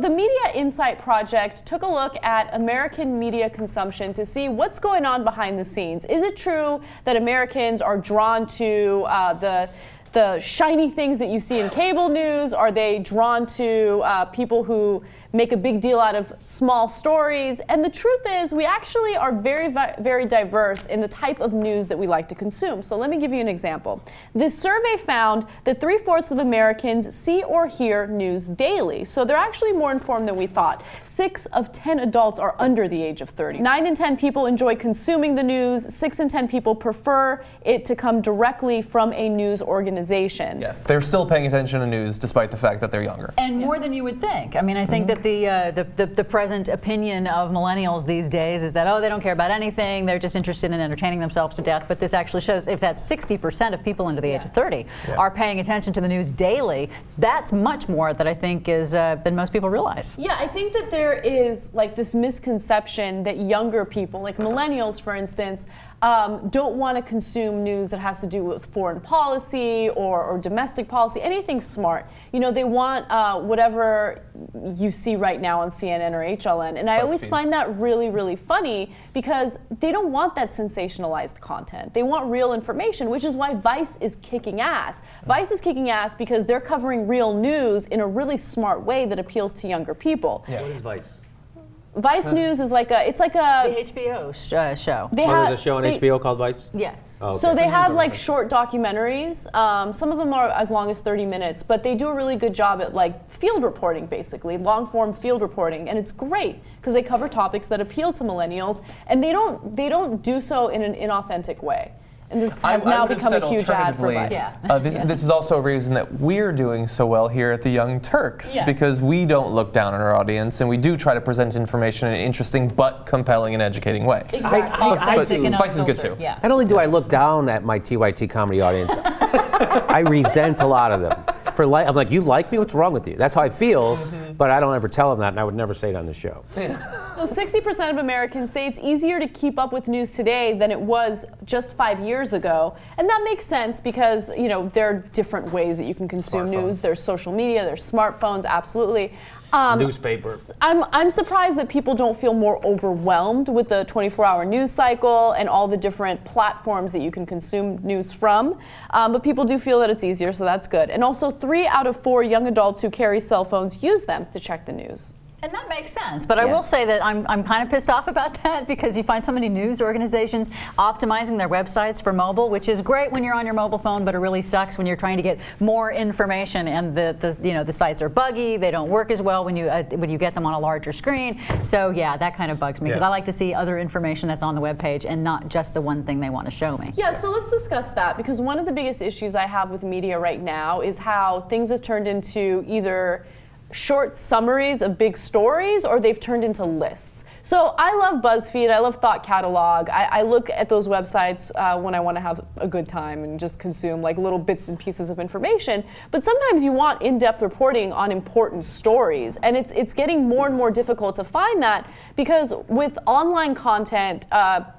the Media Insight Project took a look at American media consumption to see what's going on behind the scenes. Is it true that Americans are drawn to the shiny things that you see in cable news? Are they drawn to people who make a big deal out of small stories? And the truth is, we actually are very, very diverse in the type of news that we like to consume. So let me give you an example. This survey found that 3/4 of Americans see or hear news daily. So they're actually more informed than we thought. 6 of 10 adults are under the age of 30. 9 in 10 people enjoy consuming the news. 6 in 10 people prefer it to come directly from a news organization. Yeah, they're still paying attention to news despite the fact that they're younger. And more than you would think. I mean, I think that the present opinion of millennials these days is that, oh, they don't care about anything, they're just interested in entertaining themselves to death. But this actually shows if that's 60% of people under the age of 30 are paying attention to the news daily, that's much more that I think is than most people realize. Yeah, I think that there is like this misconception that younger people, like millennials for instance, don't want to consume news that has to do with foreign policy or domestic policy, anything smart. You know, they want whatever you see right now on CNN or HLN. And I always find that really, really funny because they don't want that sensationalized content. They want real information, which is why Vice is kicking ass. Vice is kicking ass because they're covering real news in a really smart way that appeals to younger people. Yeah. What is Vice? Vice News is like a, it's like a... The HBO show. There's a show on HBO called Vice? Yes. Oh, okay. So they have like short documentaries. Some of them are as long as 30 minutes, but they do a really good job at like field reporting, basically, long form field reporting. And it's great because they cover topics that appeal to millennials and they don't do so in an inauthentic way. And this has now become a huge ad for Vice. This is also a reason that we're doing so well here at the Young Turks, because we don't look down on our audience and we do try to present information in an interesting but compelling and educating way. Exactly. Vice is good too. Yeah. Not only do I look down at my TYT comedy audience, I resent a lot of them. I'm like, you like me? What's wrong with you? That's how I feel, but I don't ever tell them that, and I would never say it on the show. So 60% of Americans say it's easier to keep up with news today than it was just 5 years ago. And that makes sense because, you know, there are different ways that you can consume news. There's social media, there's smartphones, absolutely. Newspaper. I'm surprised that people don't feel more overwhelmed with the 24-hour news cycle and all the different platforms that you can consume news from. But people do feel that it's easier, so that's good. And also 3 out of 4 young adults who carry cell phones use them to check the news. And that makes sense, but I will say that I'm kind of pissed off about that because you find so many news organizations optimizing their websites for mobile, which is great when you're on your mobile phone, but it really sucks when you're trying to get more information and the sites are buggy, they don't work as well when you get them on a larger screen. So yeah, that kind of bugs me because I like to see other information that's on the web page and not just the one thing they want to show me. Yeah, so let's discuss that because one of the biggest issues I have with media right now is how things have turned into either short summaries of big stories or they've turned into lists. So I love BuzzFeed, I love Thought Catalog. I look at those websites when I want to have a good time and just consume like little bits and pieces of information. But sometimes you want in-depth reporting on important stories, and it's getting more and more difficult to find that because with online content,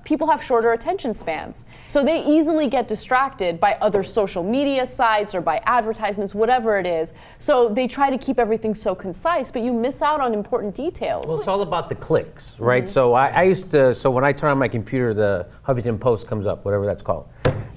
people have shorter attention spans. So they easily get distracted by other social media sites or by advertisements, whatever it is. So they try to keep everything so concise, but you miss out on important details. Well, it's all about the clicks. Right, so I used to. So when I turn on my computer, the Huffington Post comes up, whatever that's called,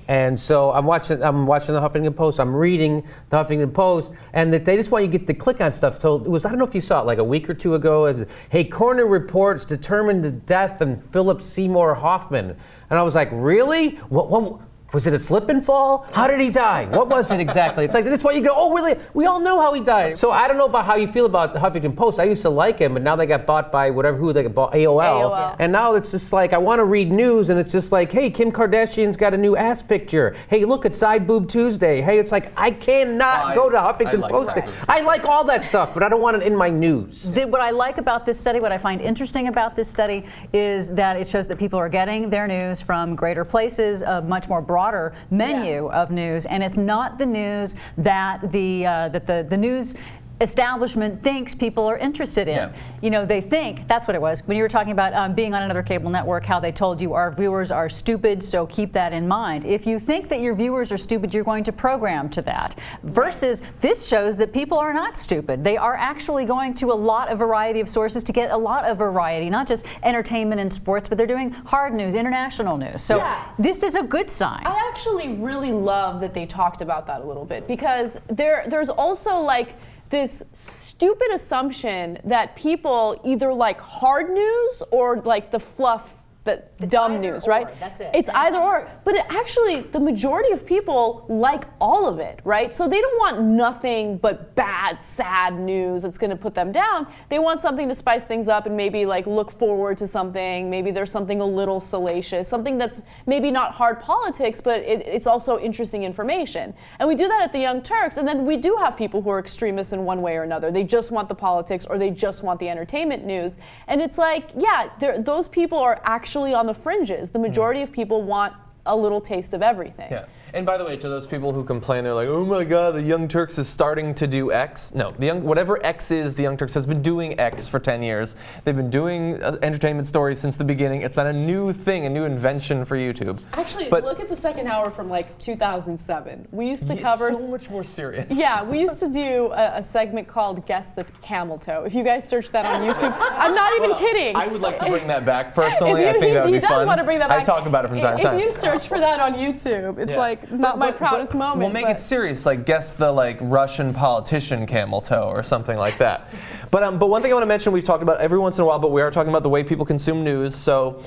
and so I'm watching the Huffington Post. I'm reading the Huffington Post, and they just want you to get to click on stuff. So it was, I don't know if you saw it, like a week or two ago. It was, hey, coroner reports determined the death of Philip Seymour Hoffman, and I was like, really? What? Was it a slip and fall? How did he die? What was it exactly? It's like, that's why you go, oh, really? We all know how he died. So I don't know about how you feel about the Huffington Post. I used to like him, but now they got bought by who they got bought, AOL. And now it's just like, I want to read news, and it's just like, hey, Kim Kardashian's got a new ass picture. Hey, look, it's Side Boob Tuesday. Hey, it's like, I cannot go to Huffington Post. I like all that stuff, but I don't want it in my news. What I like about this study, what I find interesting about this study is that it shows that people are getting their news from greater places, a much more broader menu of news, and it's not the news that the news establishment thinks people are interested in. Yeah. You know, they think, that's what it was, when you were talking about being on another cable network, how they told you our viewers are stupid, so keep that in mind. If you think that your viewers are stupid, you're going to program to that. Versus this shows that people are not stupid. They are actually going to a lot of variety of sources to get a lot of variety, not just entertainment and sports, but they're doing hard news, international news. So this is a good sign. I actually really love that they talked about that a little bit, because there's also like this stupid assumption that people either like hard news or like the fluff, the dumb news, right? That's it. It's either or. But actually, the majority of people like all of it, right? So they don't want nothing but bad, sad news that's going to put them down. They want something to spice things up and maybe like look forward to something. Maybe there's something a little salacious, something that's maybe not hard politics, but it's also interesting information. And we do that at the Young Turks. And then we do have people who are extremists in one way or another. They just want the politics or they just want the entertainment news. And it's like, yeah, those people are actually on the fringes. The majority of people want a little taste of everything. Yeah. And by the way, to those people who complain, they're like, oh my God, the Young Turks is starting to do X. No, whatever X is, the Young Turks has been doing X for 10 years. They've been doing entertainment stories since the beginning. It's not a new thing, a new invention for YouTube. Actually, look at the second hour from like 2007. We used to cover so much more serious. Yeah, we used to do a segment called Guess the Camel Toe. If you guys search that on YouTube, I'm not even kidding. I would like to bring that back personally. I think that would be fun. He does want to bring that back. I talk about it from time to time. If you search for that on YouTube, it's like not my proudest moment. We'll make it serious, like guess the like Russian politician camel toe or something like that. But one thing I want to mention, we've talked about every once in a while, but we are talking about the way people consume news. So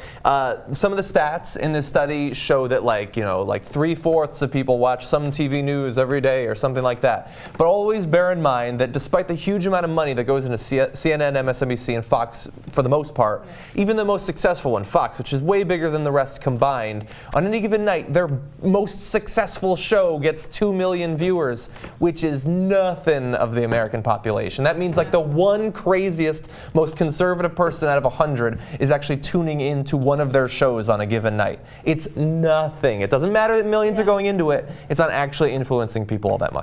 some of the stats in this study show that like 3/4 of people watch some TV news every day or something like that. But always bear in mind that despite the huge amount of money that goes into CNN, MSNBC, and Fox for the most part, even the most successful one, Fox, which is way bigger than the rest combined, on any given night, their most successful show gets 2 million viewers, which is nothing of the American population. That means like the one craziest, most conservative person out of 100 is actually tuning into one of their shows on a given night. It's nothing. It doesn't matter that millions are going into it. It's not actually influencing people all that much.